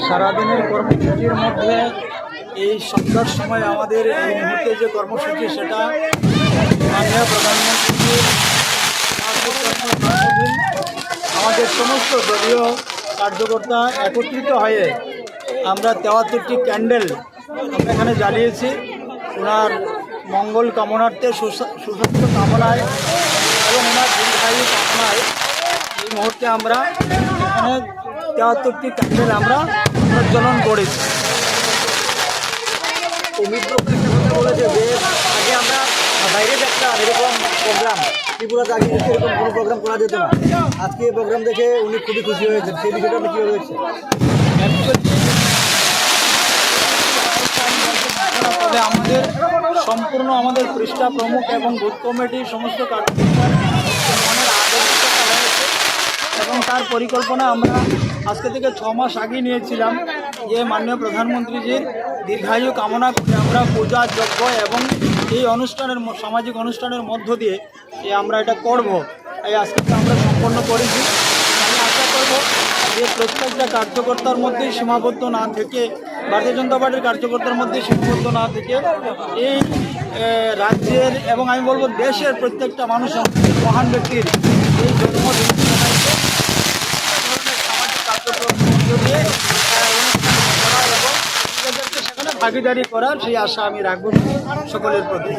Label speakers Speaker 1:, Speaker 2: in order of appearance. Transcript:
Speaker 1: সারাদিনের কর্মসূচির মধ্যে এই সন্ধ্যার সময় আমাদের এই মুহূর্তে যে কর্মসূচি সেটা মাননীয় প্রধানমন্ত্রী আমাদের সমস্ত দলীয় কার্যকর্তা একত্রিত হয়ে আমরা 73টি ক্যান্ডেল আমরা এখানে জ্বালিয়েছি ওনার মঙ্গল কামনার্থে সুস্বাস্থ্য কামনায় এবং ওনার দীর্ঘায়ু কামনায় এই মুহূর্তে আমরা এখানে 73টি ক্যান্ডেল আমরা প্রজ্বলন করেছি।
Speaker 2: মিত্র কথা বলেছে যে আগে আমরা বাইরে দেখতাম এরকম প্রোগ্রাম, ত্রিপুরাতে আগে এরকম কোনো প্রোগ্রাম করা যেত না, আজকে এই প্রোগ্রাম দেখে উনি খুবই খুশি হয়েছেন, সেই বিষয়টা আপনি কীভাবে হয়েছে?
Speaker 1: তবে আমাদের সম্পূর্ণ আমাদের পৃষ্ঠা প্রমুখ এবং বুথ কমিটির সমস্ত কার্যকর্তার মনের আদর্শতা হয়েছে এবং তার পরিকল্পনা আমরা আজকে থেকে 6 মাস আগে নিয়েছিলাম যে মাননীয় প্রধানমন্ত্রীজির দীর্ঘায়ু কামনা করে আমরা পূজা যজ্ঞ এবং এই অনুষ্ঠানের সামাজিক অনুষ্ঠানের মধ্য দিয়ে আমরা এটা করব। এই আজকে আমরা সম্পন্ন করেছি। আমি আশা করব যে প্রত্যেকটা কার্যকর্তার মধ্যেই সীমাবদ্ধ না থেকে, ভারতীয় জনতা পার্টির কার্যকর্তার মধ্যে সীমাবদ্ধ না থেকে এই রাজ্যের এবং আমি বলবো দেশের প্রত্যেকটা মানুষের মহান ব্যক্তির এই জন্মদিন সামাজিক কার্যক্রম দিয়ে সেখানে ভাগিদারি করার সেই আশা আমি রাখবো সকলের প্রতি।